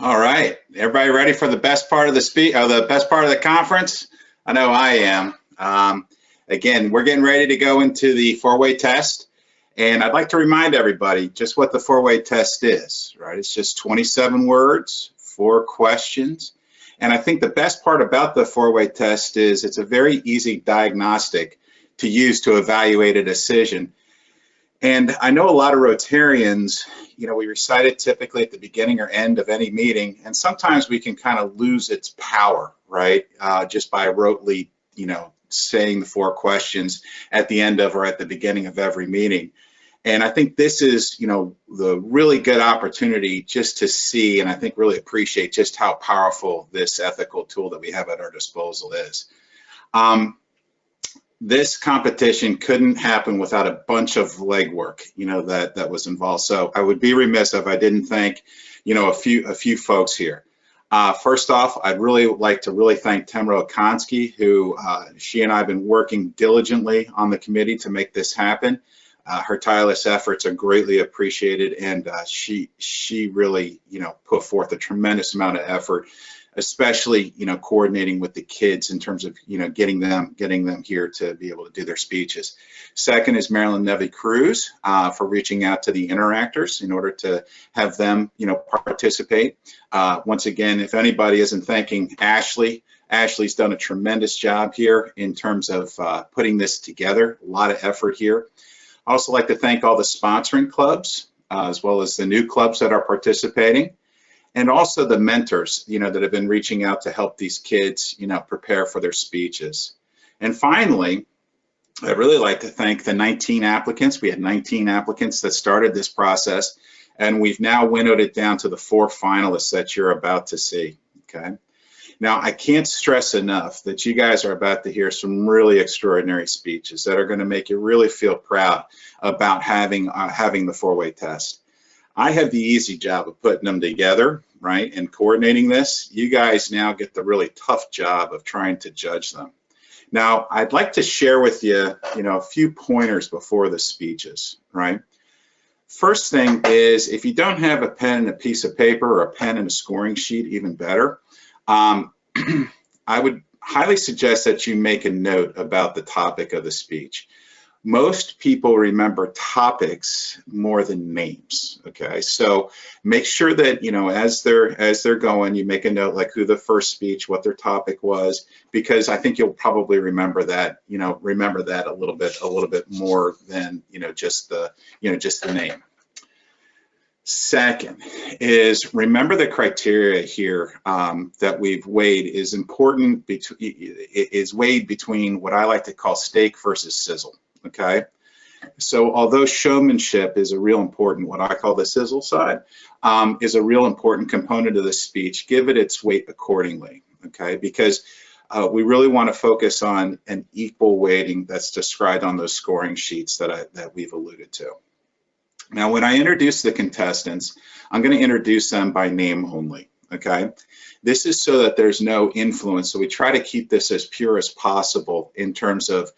All right, everybody ready for the best part of the best part of the conference? I know I am. Again, we're getting ready to go into the four-way test, and I'd like to remind everybody just what the four-way test is. Right, it's just 27 words, 4 questions, and I think the best part about the four-way test is it's a very easy diagnostic to use to evaluate a decision. And I know a lot of Rotarians, we recite it typically at the beginning or end of any meeting, and sometimes we can kind of lose its power, right? Just by rotely, saying the 4 questions at the end of or at the beginning of every meeting. And I think this is, the really good opportunity just to see and I think really appreciate just how powerful this ethical tool that we have at our disposal is. This competition couldn't happen without a bunch of legwork, that was involved. So I would be remiss if I didn't thank, a few folks here. First off, I'd really like to thank Tamara Okonski, who she and I have been working diligently on the committee to make this happen. Her tireless efforts are greatly appreciated, and she really, put forth a tremendous amount of effort, especially coordinating with the kids in terms of getting them here to be able to do their speeches. Second is Marilyn Nevy Cruz for reaching out to the interactors in order to have them participate. Once again, if anybody isn't thanking Ashley, Ashley's done a tremendous job here in terms of putting this together. A lot of effort here. I also like to thank all the sponsoring clubs as well as the new clubs that are participating. And also the mentors, that have been reaching out to help these kids, prepare for their speeches. And finally, I'd really like to thank the 19 applicants. We had 19 applicants that started this process, and we've now winnowed it down to the 4 finalists that you're about to see, okay? Now, I can't stress enough that you guys are about to hear some really extraordinary speeches that are going to make you really feel proud about having the 4-way test. I have the easy job of putting them together, right, and coordinating this. You guys now get the really tough job of trying to judge them. Now, I'd like to share with you, a few pointers before the speeches, right? First thing is, if you don't have a pen and a piece of paper or a pen and a scoring sheet, even better, I would highly suggest that you make a note about the topic of the speech. Most people remember topics more than names, okay? So make sure that, as they're going, you make a note like who the first speech, what their topic was, because I think you'll probably remember that, a little bit more than, just the name. Second is remember the criteria here that we've weighed is important, is weighed between what I like to call steak versus sizzle. Okay, so although showmanship is a real important, what I call the sizzle side, is a real important component of the speech, give it its weight accordingly, okay, because we really want to focus on an equal weighting that's described on those scoring sheets that we've alluded to. Now, when I introduce the contestants, I'm going to introduce them by name only, okay? This is so that there's no influence, so we try to keep this as pure as possible in terms of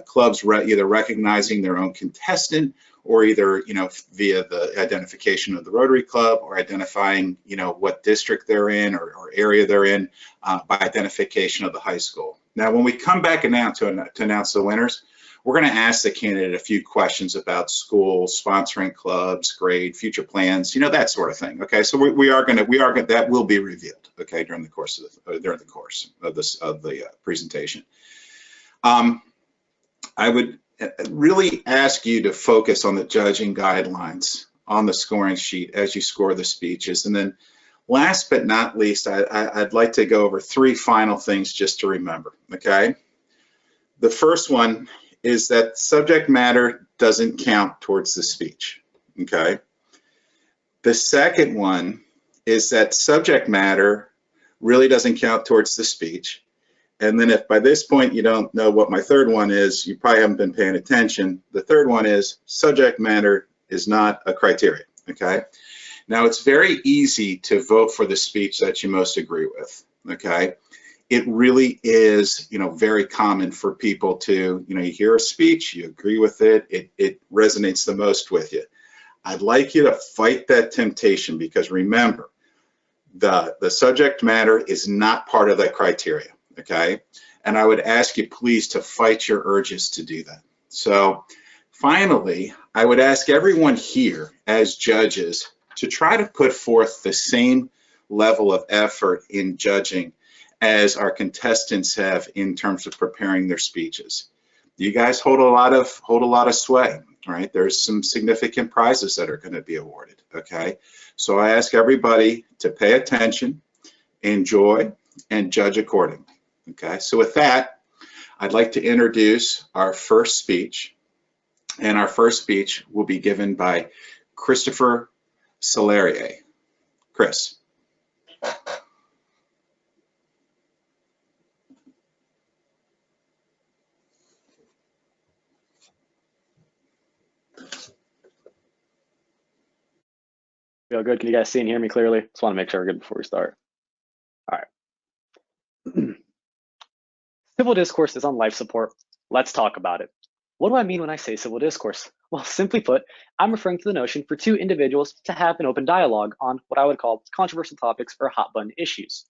clubs either recognizing their own contestant or either, via the identification of the Rotary Club or identifying, what district they're in or area they're in by identification of the high school. Now, when we come back now to announce the winners, we're going to ask the candidate a few questions about school, sponsoring clubs, grade, future plans, that sort of thing. Okay, so that will be revealed. Okay, during the course of the presentation. I would really ask you to focus on the judging guidelines on the scoring sheet as you score the speeches. And then last but not least, I'd like to go over 3 final things just to remember, okay? The first one is that subject matter doesn't count towards the speech, okay? The second one is that subject matter really doesn't count towards the speech. And then if by this point you don't know what my third one is, you probably haven't been paying attention. The third one is subject matter is not a criteria, okay? Now it's very easy to vote for the speech that you most agree with, okay? It really is, very common for people to, you hear a speech, you agree with it, it resonates the most with you. I'd like you to fight that temptation because remember, The subject matter is not part of that criteria, okay? And I would ask you please to fight your urges to do that. So finally, I would ask everyone here as judges to try to put forth the same level of effort in judging as our contestants have in terms of preparing their speeches. You guys hold a lot of sway, right? There's some significant prizes that are going to be awarded, okay? So I ask everybody to pay attention, enjoy, and judge accordingly, okay? So with that, I'd like to introduce our first speech, and our first speech will be given by Christopher Salarier. Chris. Feel good? Can you guys see and hear me clearly? Just want to make sure we're good before we start. All right. Civil discourse is on life support. Let's talk about it. What do I mean when I say civil discourse? Well, simply put, I'm referring to the notion for two individuals to have an open dialogue on what I would call controversial topics or hot button issues.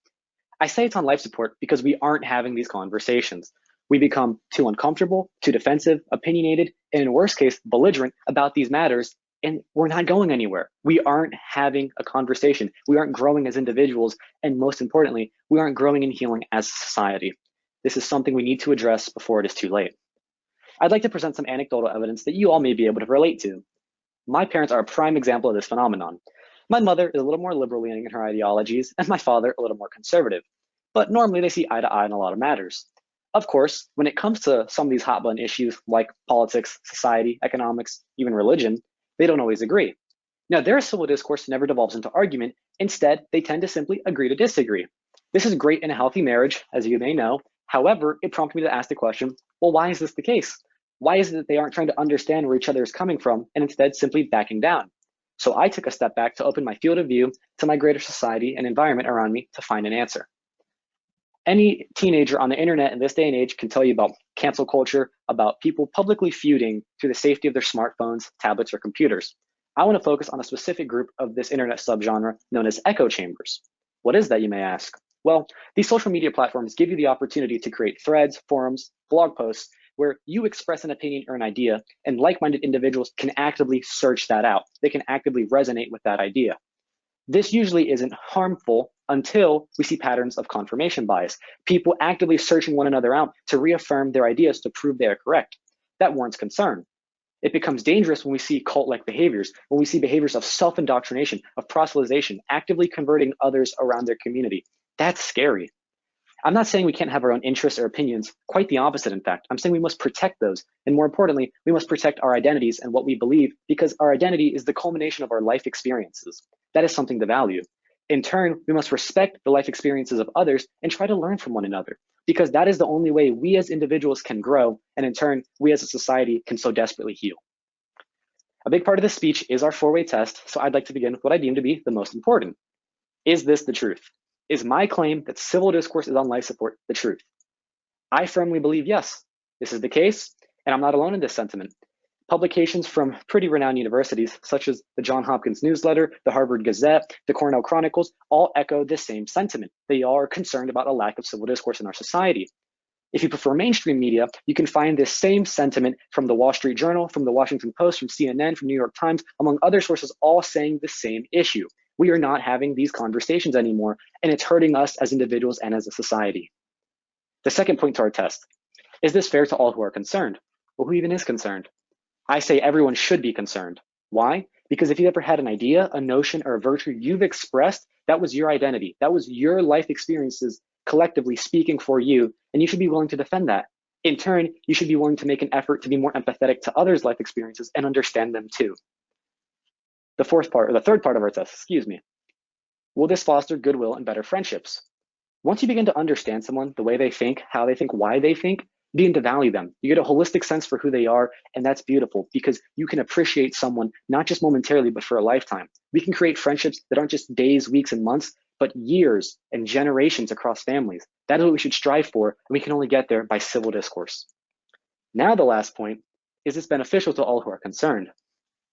I say it's on life support because we aren't having these conversations. We become too uncomfortable, too defensive, opinionated, and in worst case, belligerent about these matters, and we're not going anywhere. We aren't having a conversation. We aren't growing as individuals, and most importantly, we aren't growing and healing as a society. This is something we need to address before it is too late. I'd like to present some anecdotal evidence that you all may be able to relate to. My parents are a prime example of this phenomenon. My mother is a little more liberal leaning in her ideologies, and my father a little more conservative. But normally they see eye to eye on a lot of matters. Of course, when it comes to some of these hot button issues like politics, society, economics, even religion, they don't always agree. Now, their civil discourse never devolves into argument. Instead, they tend to simply agree to disagree. This is great in a healthy marriage, as you may know. However, it prompted me to ask the question, well, why is this the case? Why is it that they aren't trying to understand where each other is coming from and instead simply backing down? So I took a step back to open my field of view to my greater society and environment around me to find an answer. Any teenager on the internet in this day and age can tell you about cancel culture, about people publicly feuding through the safety of their smartphones, tablets, or computers. I want to focus on a specific group of this internet subgenre known as echo chambers. What is that, you may ask? Well, these social media platforms give you the opportunity to create threads, forums, blog posts, where you express an opinion or an idea, and like-minded individuals can actively search that out. They can actively resonate with that idea. This usually isn't harmful until we see patterns of confirmation bias, people actively searching one another out to reaffirm their ideas to prove they are correct. That warrants concern. It becomes dangerous when we see cult-like behaviors, when we see behaviors of self-indoctrination, of proselytization, actively converting others around their community. That's scary. I'm not saying we can't have our own interests or opinions, quite the opposite, in fact. I'm saying we must protect those. And more importantly, we must protect our identities and what we believe, because our identity is the culmination of our life experiences. That is something to value. In turn, we must respect the life experiences of others and try to learn from one another, because that is the only way we as individuals can grow, and in turn, we as a society can so desperately heal. A big part of this speech is our four-way test, so I'd like to begin with what I deem to be the most important. Is this the truth? Is my claim that civil discourse is on life support the truth? I firmly believe yes, this is the case, and I'm not alone in this sentiment. Publications from pretty renowned universities, such as the Johns Hopkins Newsletter, the Harvard Gazette, the Cornell Chronicles, all echo the same sentiment. They all are concerned about a lack of civil discourse in our society. If you prefer mainstream media, you can find this same sentiment from the Wall Street Journal, from the Washington Post, from CNN, from New York Times, among other sources, all saying the same issue. We are not having these conversations anymore, and it's hurting us as individuals and as a society. The second point to our test, is this fair to all who are concerned? Well, who even is concerned? I say everyone should be concerned. Why? Because if you ever had an idea, a notion, or a virtue you've expressed, that was your identity. That was your life experiences collectively speaking for you, and you should be willing to defend that. In turn, you should be willing to make an effort to be more empathetic to others' life experiences and understand them too. The third part of our test, will this foster goodwill and better friendships? Once you begin to understand someone, the way they think, how they think, why they think, begin to value them. You get a holistic sense for who they are, and that's beautiful because you can appreciate someone not just momentarily, but for a lifetime. We can create friendships that aren't just days, weeks, and months, but years and generations across families. That is what we should strive for, and we can only get there by civil discourse. Now the last point, is this beneficial to all who are concerned?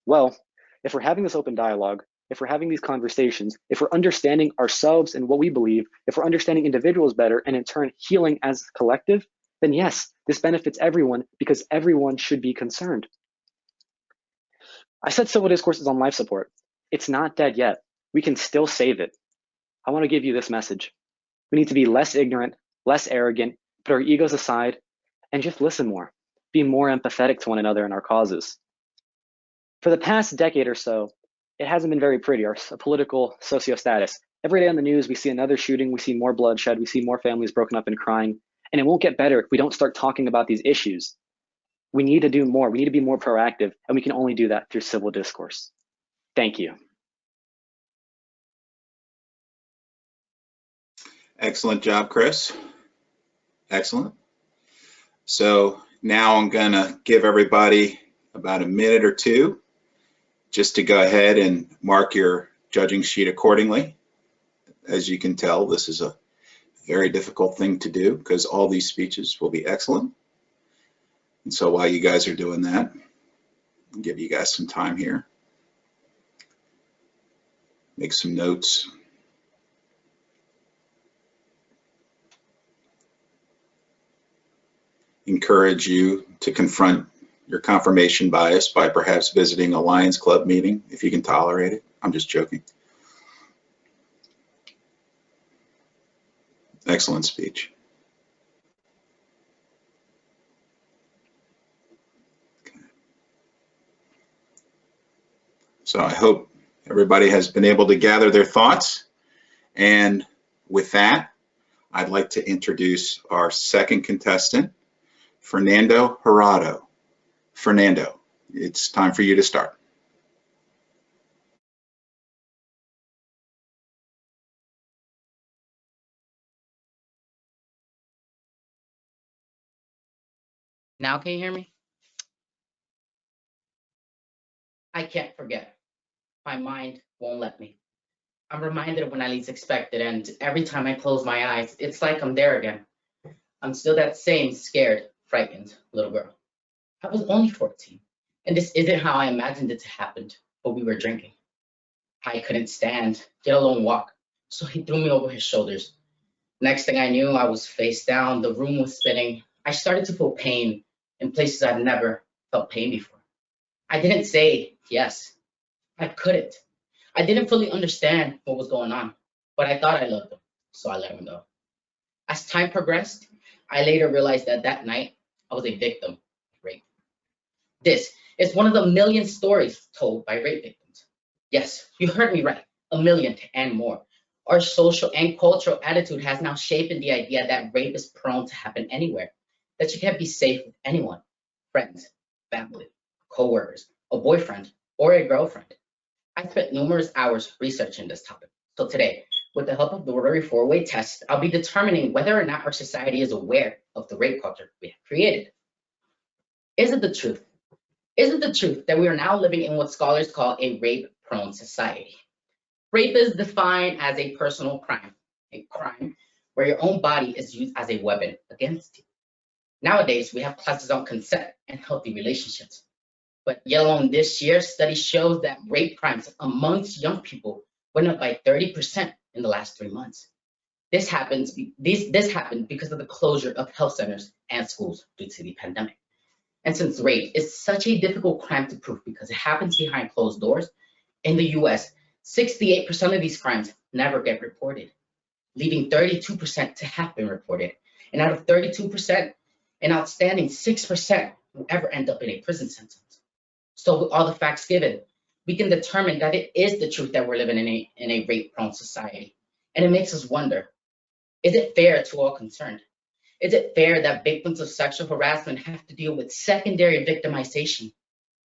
Well, if we're having this open dialogue, if we're having these conversations, if we're understanding ourselves and what we believe, if we're understanding individuals better and in turn healing as a collective, then yes, this benefits everyone because everyone should be concerned. I said civil discourse is on life support. It's not dead yet. We can still save it. I want to give you this message. We need to be less ignorant, less arrogant, put our egos aside, and just listen more. Be more empathetic to one another and our causes. For the past decade or so, it hasn't been very pretty, our political socio-status. Every day on the news, we see another shooting, we see more bloodshed, we see more families broken up and crying, and it won't get better if we don't start talking about these issues. We need to do more. We need to be more proactive, and we can only do that through civil discourse. Thank you. Excellent job, Chris. Excellent. So now I'm going to give everybody about a minute or two just to go ahead and mark your judging sheet accordingly. As you can tell, this is a very difficult thing to do because all these speeches will be excellent. And so while you guys are doing that, I'll give you guys some time here. Make some notes. Encourage you to confront your confirmation bias by perhaps visiting a Lions Club meeting if you can tolerate it. I'm just joking. Excellent speech. Okay. So I hope everybody has been able to gather their thoughts. And with that, I'd like to introduce our second contestant, Fernando Jurado. Fernando, it's time for you to start. Now can you hear me? I can't forget. My mind won't let me. I'm reminded of when I least expect it, and every time I close my eyes, it's like I'm there again. I'm still that same scared, frightened little girl. I was only 14, and this isn't how I imagined it to happen, but we were drinking. I couldn't stand, let alone walk, so he threw me over his shoulders. Next thing I knew, I was face down, the room was spinning. I started to feel pain in places I've never felt pain before. I didn't say yes. I couldn't. I didn't fully understand what was going on, but I thought I loved him, so I let him go. As time progressed, I later realized that that night I was a victim of rape. This is one of the million stories told by rape victims. Yes, you heard me right, a million and more. Our social and cultural attitude has now shaped the idea that rape is prone to happen anywhere, that you can't be safe with anyone, friends, family, co-workers, a boyfriend, or a girlfriend. I spent numerous hours researching this topic. So today, with the help of the Rotary 4-way test, I'll be determining whether or not our society is aware of the rape culture we have created. Is it the truth? Is it the truth that we are now living in what scholars call a rape-prone society? Rape is defined as a personal crime, a crime where your own body is used as a weapon against you. Nowadays, we have classes on consent and healthy relationships. But yet alone this year, study shows that rape crimes amongst young people went up by 30% in the last 3 months. This happened because of the closure of health centers and schools due to the pandemic. And since rape is such a difficult crime to prove because it happens behind closed doors, in the US, 68% of these crimes never get reported, leaving 32% to have been reported. And out of 32%, an outstanding 6% will ever end up in a prison sentence. So with all the facts given, we can determine that it is the truth that we're living in a rape-prone society. And it makes us wonder, is it fair to all concerned? Is it fair that victims of sexual harassment have to deal with secondary victimization,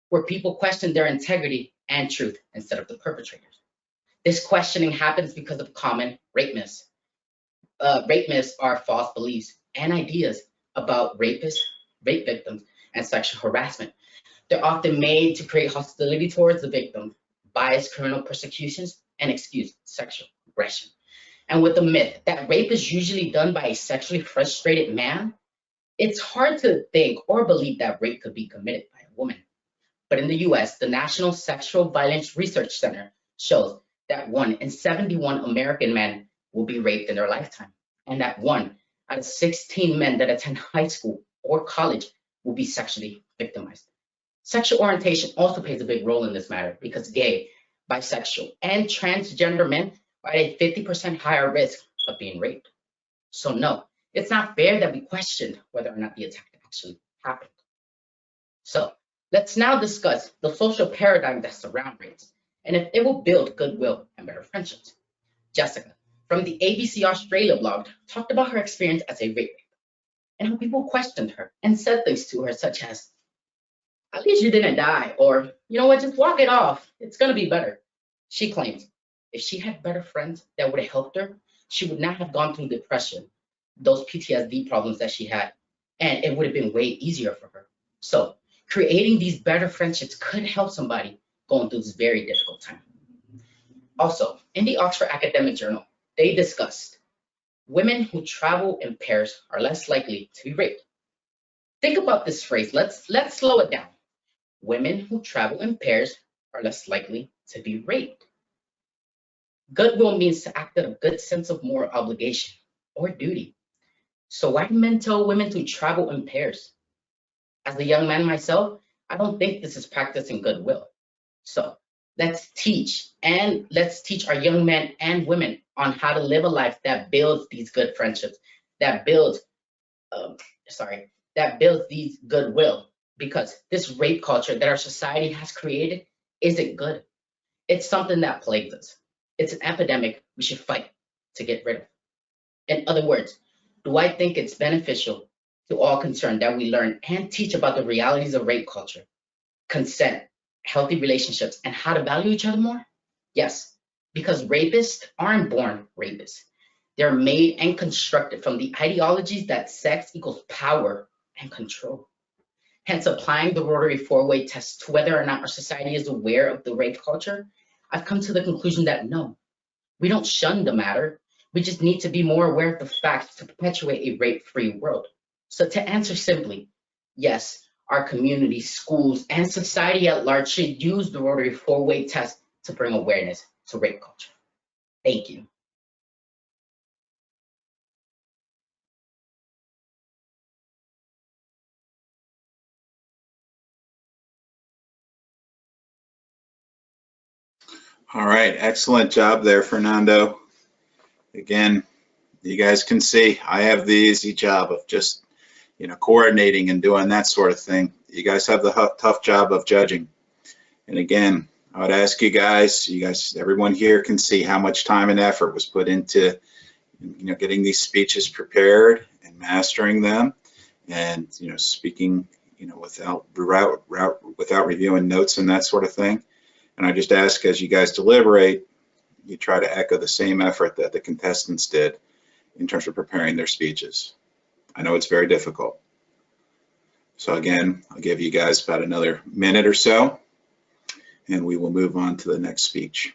where people question their integrity and truth instead of the perpetrators? This questioning happens because of common rape myths. Rape myths are false beliefs and ideas about rapists, rape victims, and sexual harassment. They're often made to create hostility towards the victim, bias criminal persecutions, and excuse sexual aggression. And with the myth that rape is usually done by a sexually frustrated man, it's hard to think or believe that rape could be committed by a woman. But in the US, the National Sexual Violence Research Center shows that 1 in 71 American men will be raped in their lifetime, and that 1 out of 16 men that attend high school or college will be sexually victimized. Sexual orientation also plays a big role in this matter because gay, bisexual, and transgender men are at a 50% higher risk of being raped. So no, it's not fair that we question whether or not the attack actually happened. So let's now discuss the social paradigm that surrounds rapes and if it will build goodwill and better friendships. Jessica, from the ABC Australia blog, talked about her experience as a rape and how people questioned her and said things to her such as, "At least you didn't die," or, "You know what, just walk it off. It's going to be better." She claims if she had better friends that would have helped her, she would not have gone through depression, those PTSD problems that she had, and it would have been way easier for her. So creating these better friendships could help somebody going through this very difficult time. Also, in the Oxford Academic Journal, they discussed women who travel in pairs are less likely to be raped. Think about this phrase. Let's slow it down. Women who travel in pairs are less likely to be raped. Goodwill means to act out of a good sense of moral obligation or duty. So why do men tell women to travel in pairs? As a young man myself, I don't think this is practicing goodwill. So let's teach our young men and women on how to live a life that builds these good friendships, that builds these goodwill, because this rape culture that our society has created isn't good. It's something that plagues us. It's an epidemic we should fight to get rid of. In other words, do I think it's beneficial to all concerned that we learn and teach about the realities of rape culture, consent, healthy relationships, and how to value each other more? Yes, because rapists aren't born rapists. They're made and constructed from the ideologies that sex equals power and control. Hence, applying the rotary four-way test to whether or not our society is aware of the rape culture, I've come to the conclusion that no, we don't shun the matter. We just need to be more aware of the facts to perpetuate a rape-free world. So to answer simply, yes, our communities, schools, and society at large should use the rotary four-way test to bring awareness to rape culture. Thank you. All right, excellent job there, Fernando. Again, you guys can see I have the easy job of just, coordinating and doing that sort of thing. You guys have the tough job of judging. And again, I would ask you guys, everyone here can see how much time and effort was put into, getting these speeches prepared and mastering them, and speaking, without reviewing notes and that sort of thing. And I just ask, as you guys deliberate, you try to echo the same effort that the contestants did in terms of preparing their speeches. I know it's very difficult. So again, I'll give you guys about another minute or so, and we will move on to the next speech.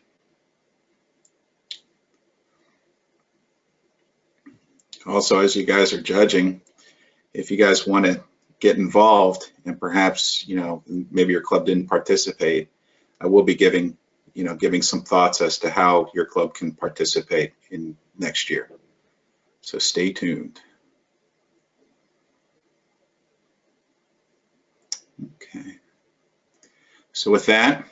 Also, as you guys are judging, if you guys want to get involved and perhaps, maybe your club didn't participate, I will be giving some thoughts as to how your club can participate in next year. So stay tuned. Okay. So with that,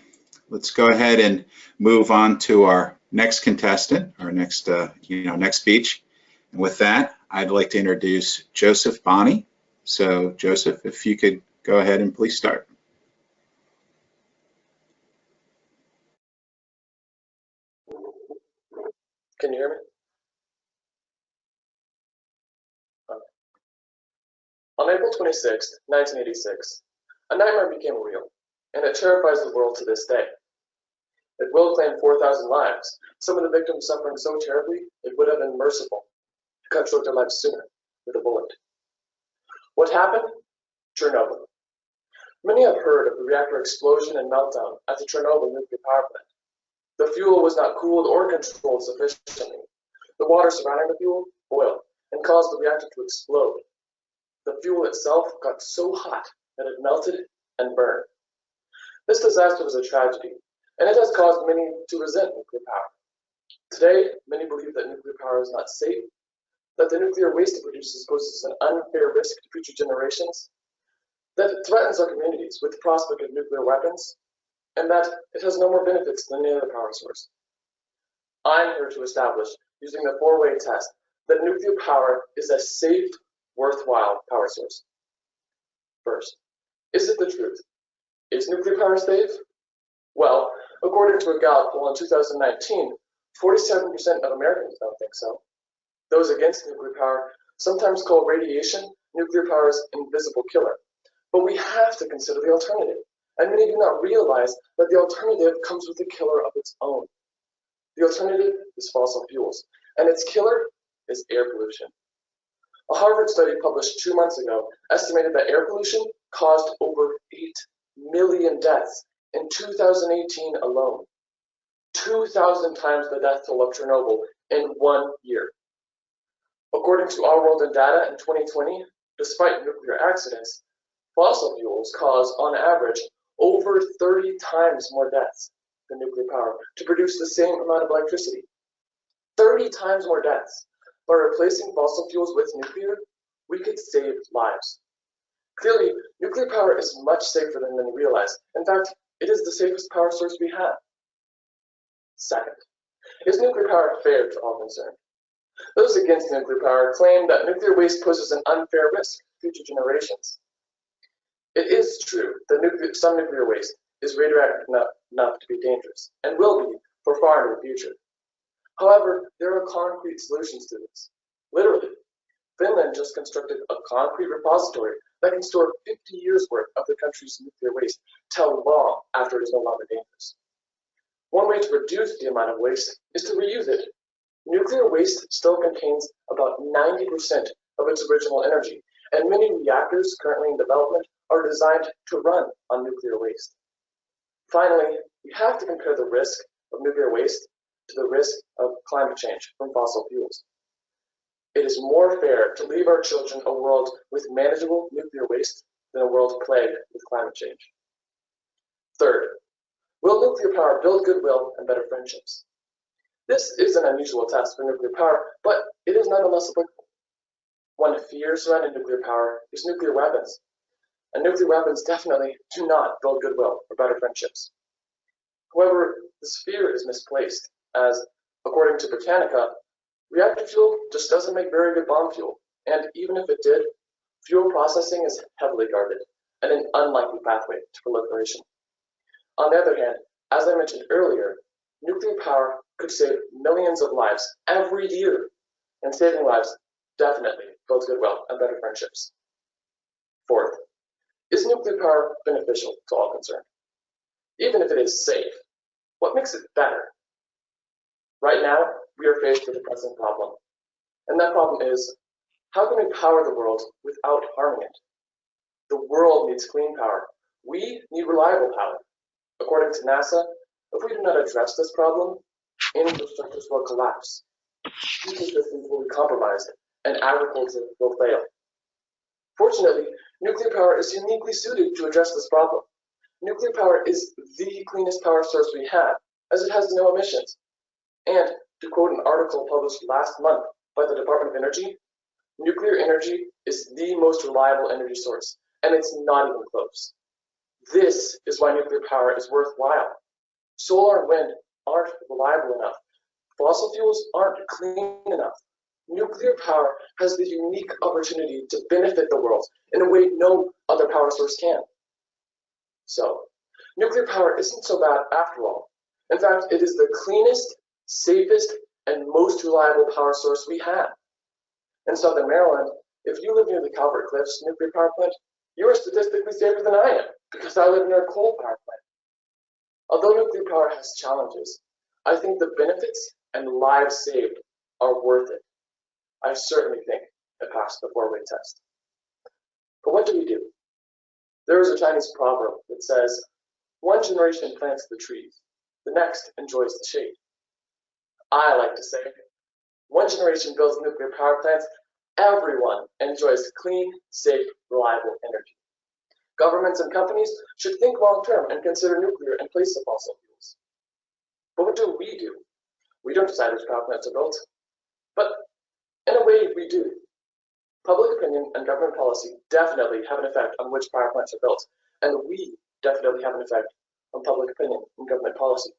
let's go ahead and move on to our next contestant, our next, next speech. And with that, I'd like to introduce Joseph Bonney. So Joseph, if you could go ahead and please start. Can you hear me? Okay. On April 26, 1986, a nightmare became real, and it terrifies the world to this day. It will claim 4,000 lives, some of the victims suffering so terribly it would have been merciful to cut short their lives sooner with a bullet. What happened? Chernobyl. Many have heard of the reactor explosion and meltdown at the Chernobyl nuclear power plant. The fuel was not cooled or controlled sufficiently. The water surrounding the fuel boiled and caused the reactor to explode. The fuel itself got so hot that it melted and burned. This disaster was a tragedy, and it has caused many to resent nuclear power. Today, many believe that nuclear power is not safe, that the nuclear waste it produces poses an unfair risk to future generations, that it threatens our communities with the prospect of nuclear weapons, and that it has no more benefits than any other power source. I'm here to establish, using the four-way test, that nuclear power is a safe, worthwhile power source. First, is it the truth? Is nuclear power safe? Well, according to a Gallup poll in 2019, 47% of Americans don't think so. Those against nuclear power sometimes call radiation nuclear power's invisible killer. But we have to consider the alternative, and many do not realize that the alternative comes with a killer of its own. The alternative is fossil fuels, and its killer is air pollution. A Harvard study published 2 months ago estimated that air pollution caused over 8 million deaths in 2018 alone, 2,000 times the death toll of Chernobyl in 1 year. According to Our World in Data in 2020, despite nuclear accidents, fossil fuels cause, on average, over 30 times more deaths than nuclear power to produce the same amount of electricity. 30 times more deaths. By replacing fossil fuels with nuclear, we could save lives. Clearly, nuclear power is much safer than many realize. In fact, it is the safest power source we have. Second, is nuclear power fair to all concerned? Those against nuclear power claim that nuclear waste poses an unfair risk to future generations. It is true that some nuclear waste is radioactive enough to be dangerous, and will be for far into the future. However, there are concrete solutions to this. Literally, Finland just constructed a concrete repository that can store 50 years' worth of the country's nuclear waste till long after it is no longer dangerous. One way to reduce the amount of waste is to reuse it. Nuclear waste still contains about 90% of its original energy, and many reactors currently in development are designed to run on nuclear waste. Finally, we have to compare the risk of nuclear waste to the risk of climate change from fossil fuels. It is more fair to leave our children a world with manageable nuclear waste than a world plagued with climate change. Third, will nuclear power build goodwill and better friendships? This is an unusual test for nuclear power, but it is nonetheless applicable. One fear surrounding nuclear power is nuclear weapons, and nuclear weapons definitely do not build goodwill or better friendships. However, this fear is misplaced, as, according to Britannica, reactor fuel just doesn't make very good bomb fuel, and even if it did, fuel processing is heavily guarded and an unlikely pathway to proliferation. On the other hand, as I mentioned earlier, nuclear power could save millions of lives every year, and saving lives definitely builds goodwill and better friendships. Fourth, is nuclear power beneficial to all concerned? Even if it is safe, what makes it better? Right now, we are faced with a pressing problem, and that problem is, how can we power the world without harming it? The world needs clean power. We need reliable power. According to NASA, if we do not address this problem, infrastructures will collapse, ecosystems will be compromised, and agriculture will fail. Fortunately, nuclear power is uniquely suited to address this problem. Nuclear power is the cleanest power source we have, as it has no emissions. And, to quote an article published last month by the Department of Energy, nuclear energy is the most reliable energy source, and it's not even close. This is why nuclear power is worthwhile. Solar and wind aren't reliable enough. Fossil fuels aren't clean enough. Nuclear power has the unique opportunity to benefit the world in a way no other power source can. So, nuclear power isn't so bad after all. In fact, it is the cleanest, safest, and most reliable power source we have. In Southern Maryland, if you live near the Calvert Cliffs nuclear power plant, you are statistically safer than I am, because I live near a coal power plant. Although nuclear power has challenges, I think the benefits and lives saved are worth it. I certainly think it passed the four-way test. But what do we do? There is a Chinese proverb that says, one generation plants the trees, the next enjoys the shade. I like to say, one generation builds nuclear power plants, everyone enjoys clean, safe, reliable energy. Governments and companies should think long-term and consider nuclear in place of fossil fuels. But what do? We don't decide which power plants are built. But in a way, we do. Public opinion and government policy definitely have an effect on which power plants are built, and we definitely have an effect on public opinion and government policy.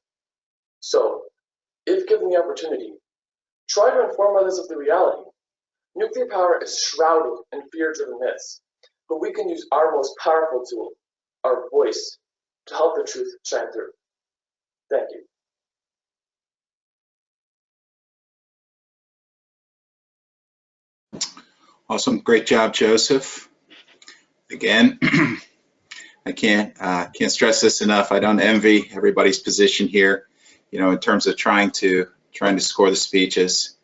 So, if given the opportunity, try to inform others of the reality. Nuclear power is shrouded in fear-driven myths, but we can use our most powerful tool, our voice, to help the truth shine through. Thank you. Awesome. Great job, Joseph. Again, I can't stress this enough. I don't envy everybody's position here, you know, in terms of trying to score the speeches.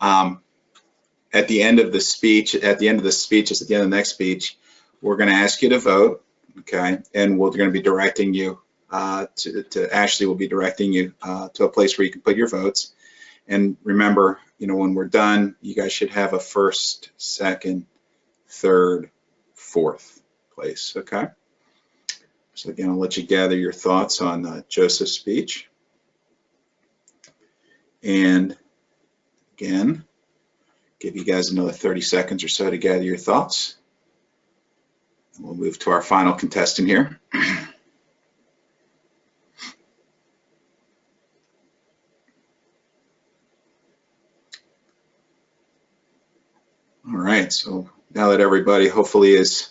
At the end of the speech, at the end of the next speech, we're going to ask you to vote, okay? And we're going to be directing you Ashley will be directing you to a place where you can put your votes. And remember, you know, when we're done, you guys should have a first, second, third, fourth place, okay? So again, I'll let you gather your thoughts on Joseph's speech. And again, give you guys another 30 seconds or so to gather your thoughts. And we'll move to our final contestant here. All right, so now that everybody hopefully is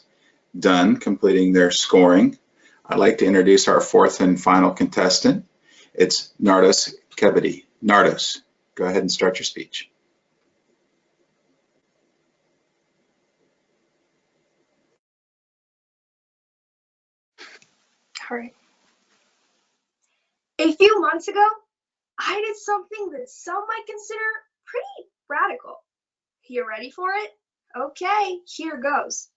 done completing their scoring, I'd like to introduce our fourth and final contestant. It's Nardos Kebede. Nardos, go ahead and start your speech. All right. A few months ago, I did something that some might consider pretty radical. You ready for it? Okay, here goes.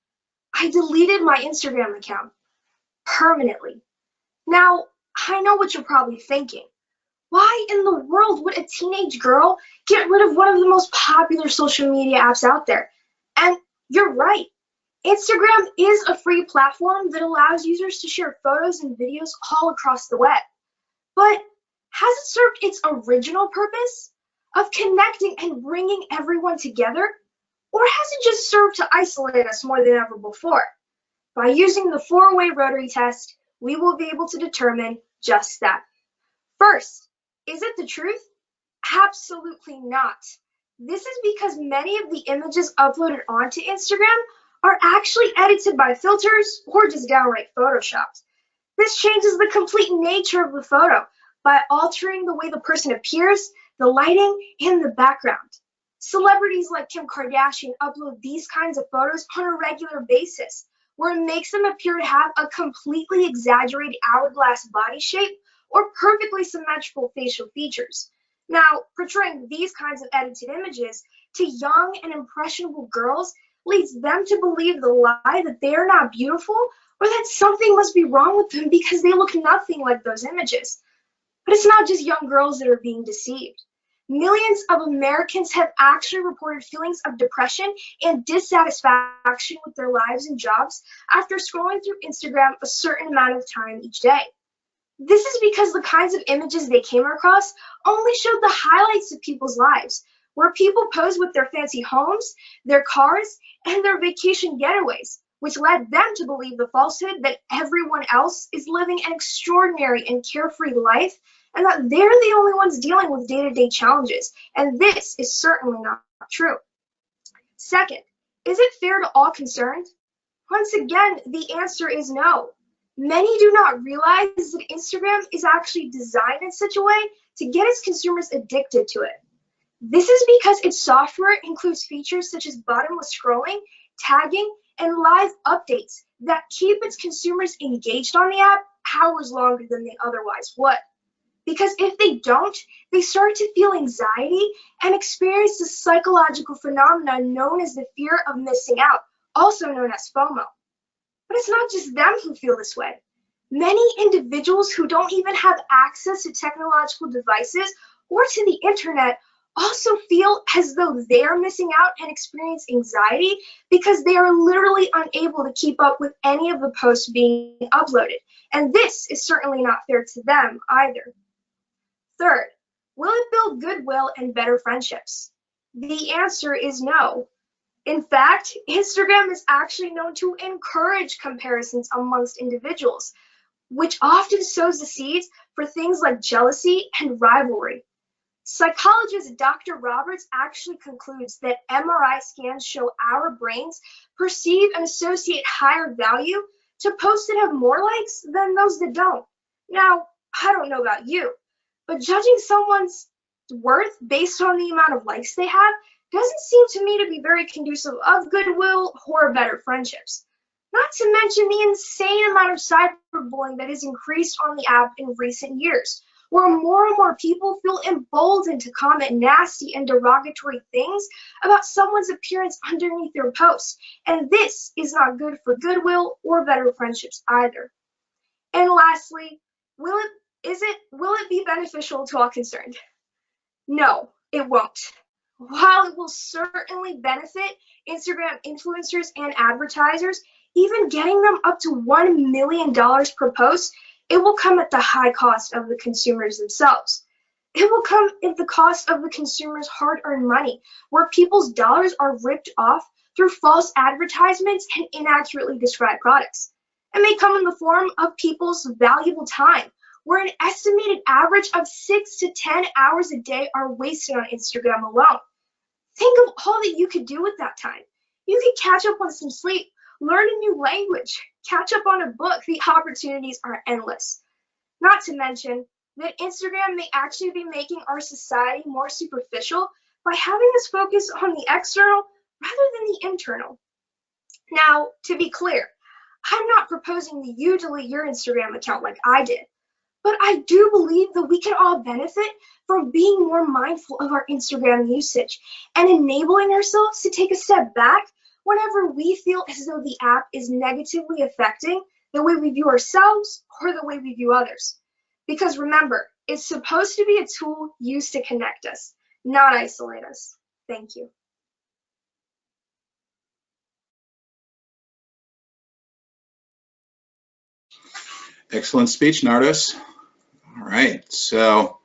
I deleted my Instagram account permanently. Now, I know what you're probably thinking. Why in the world would a teenage girl get rid of one of the most popular social media apps out there? And you're right. Instagram is a free platform that allows users to share photos and videos all across the web. But has it served its original purpose of connecting and bringing everyone together? Or has it just served to isolate us more than ever before? By using the four-way rotary test, we will be able to determine just that. First, is it the truth? Absolutely not. This is because many of the images uploaded onto Instagram are actually edited by filters or just downright photoshopped. This changes the complete nature of the photo by altering the way the person appears, the lighting, and the background. Celebrities like Kim Kardashian upload these kinds of photos on a regular basis, where it makes them appear to have a completely exaggerated hourglass body shape or perfectly symmetrical facial features. Now, portraying these kinds of edited images to young and impressionable girls leads them to believe the lie that they are not beautiful or that something must be wrong with them because they look nothing like those images. But it's not just young girls that are being deceived. Millions of Americans have actually reported feelings of depression and dissatisfaction with their lives and jobs after scrolling through Instagram a certain amount of time each day. This is because the kinds of images they came across only showed the highlights of people's lives, where people pose with their fancy homes, their cars, and their vacation getaways, which led them to believe the falsehood that everyone else is living an extraordinary and carefree life, and that they're the only ones dealing with day-to-day challenges, and this is certainly not true. Second, is it fair to all concerned? Once again, the answer is no. Many do not realize that Instagram is actually designed in such a way to get its consumers addicted to it. This is because its software includes features such as bottomless scrolling, tagging, and live updates that keep its consumers engaged on the app hours longer than they otherwise would. Because if they don't, they start to feel anxiety and experience the psychological phenomenon known as the fear of missing out, also known as FOMO. But it's not just them who feel this way. Many individuals who don't even have access to technological devices or to the internet also feel as though they are missing out and experience anxiety because they are literally unable to keep up with any of the posts being uploaded. And this is certainly not fair to them either. Third, will it build goodwill and better friendships? The answer is no. In fact, Instagram is actually known to encourage comparisons amongst individuals, which often sows the seeds for things like jealousy and rivalry. Psychologist Dr. Roberts actually concludes that MRI scans show our brains perceive and associate higher value to posts that have more likes than those that don't. Now, I don't know about you, but judging someone's worth based on the amount of likes they have doesn't seem to me to be very conducive of goodwill or better friendships. Not to mention the insane amount of cyberbullying that has increased on the app in recent years, where more and more people feel emboldened to comment nasty and derogatory things about someone's appearance underneath their posts. And this is not good for goodwill or better friendships either. And lastly, will it be beneficial to all concerned? No, it won't. While it will certainly benefit Instagram influencers and advertisers, even getting them up to $1 million per post, it will come at the high cost of the consumers themselves. It will come at the cost of the consumers' hard-earned money, where people's dollars are ripped off through false advertisements and inaccurately described products. It may come in the form of people's valuable time, where an estimated average of 6 to 10 hours a day are wasted on Instagram alone. Think of all that you could do with that time. You could catch up on some sleep, learn a new language, catch up on a book. The opportunities are endless. Not to mention that Instagram may actually be making our society more superficial by having us focus on the external rather than the internal. Now, to be clear, I'm not proposing that you delete your Instagram account like I did, but I do believe that we can all benefit from being more mindful of our Instagram usage and enabling ourselves to take a step back whenever we feel as though the app is negatively affecting the way we view ourselves or the way we view others. Because remember, it's supposed to be a tool used to connect us, not isolate us. Thank you. Excellent speech, Nardos. All right, so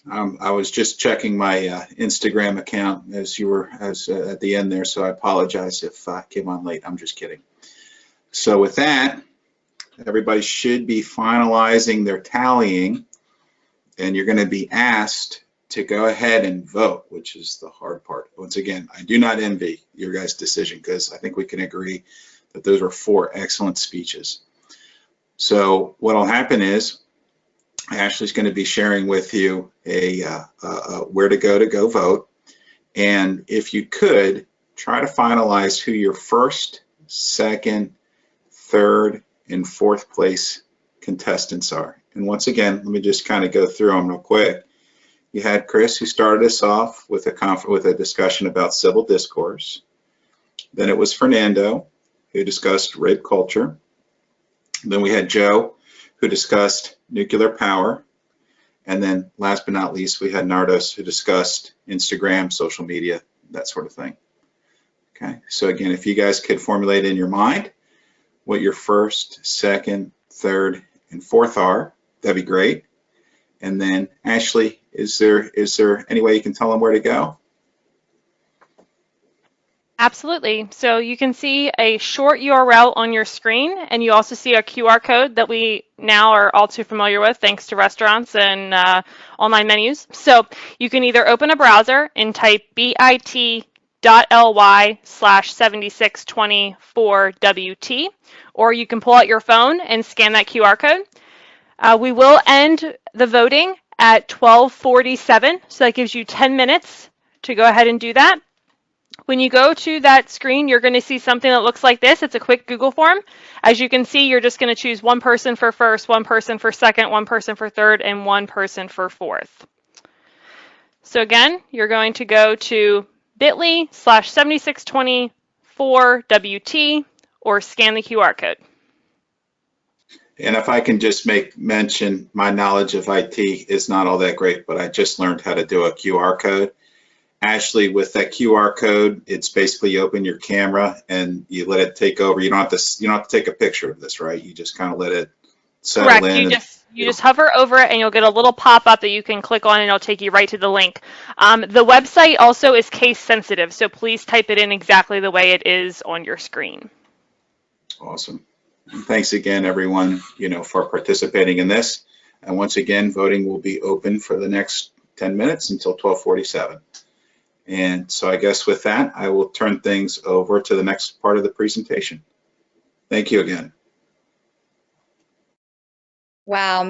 I was just checking my Instagram account as you were at the end there, so I apologize if I came on late. I'm just kidding. So with that, everybody should be finalizing their tallying, and you're going to be asked to go ahead and vote, which is the hard part. Once again, I do not envy your guys' decision because I think we can agree that those were 4 excellent speeches. So what will happen is Ashley's going to be sharing with you where to go vote. And if you could, try to finalize who your first, second, third, and fourth place contestants are. And once again, let me just kind of go through them real quick. You had Chris, who started us off with a discussion about civil discourse. Then it was Fernando, who discussed rape culture. Then we had Joe, who discussed nuclear power. And then last but not least, we had Nardos, who discussed Instagram, social media, that sort of thing. Okay, so again, if you guys could formulate in your mind what your first, second, third, and fourth are, that'd be great. And then Ashley, is there any way you can tell them where to go? Absolutely. So you can see a short URL on your screen, and you also see a QR code that we now are all too familiar with thanks to restaurants and online menus. So you can either open a browser and type bit.ly/7624WT, or you can pull out your phone and scan that QR code. We will end the voting at 12:47, so that gives you 10 minutes to go ahead and do that. When you go to that screen, you're going to see something that looks like this. It's a quick Google form. As you can see, you're just going to choose one person for first, one person for second, one person for third, and one person for fourth. So again, you're going to go to bit.ly/7624WT or scan the QR code. And if I can just mention, my knowledge of IT is not all that great, but I just learned how to do a QR code. Ashley, with that QR code, it's basically you open your camera and you let it take over. You don't have to take a picture of this, right? You just kind of let it settle Correct. in. You just hover over it and you'll get a little pop-up that you can click on and it'll take you right to the link. The website also is case sensitive, so please type it in exactly the way it is on your screen. Awesome. And thanks again, everyone, for participating in this. And once again, voting will be open for the next 10 minutes until 12:47. And so I guess with that, I will turn things over to the next part of the presentation. Thank you again. Wow.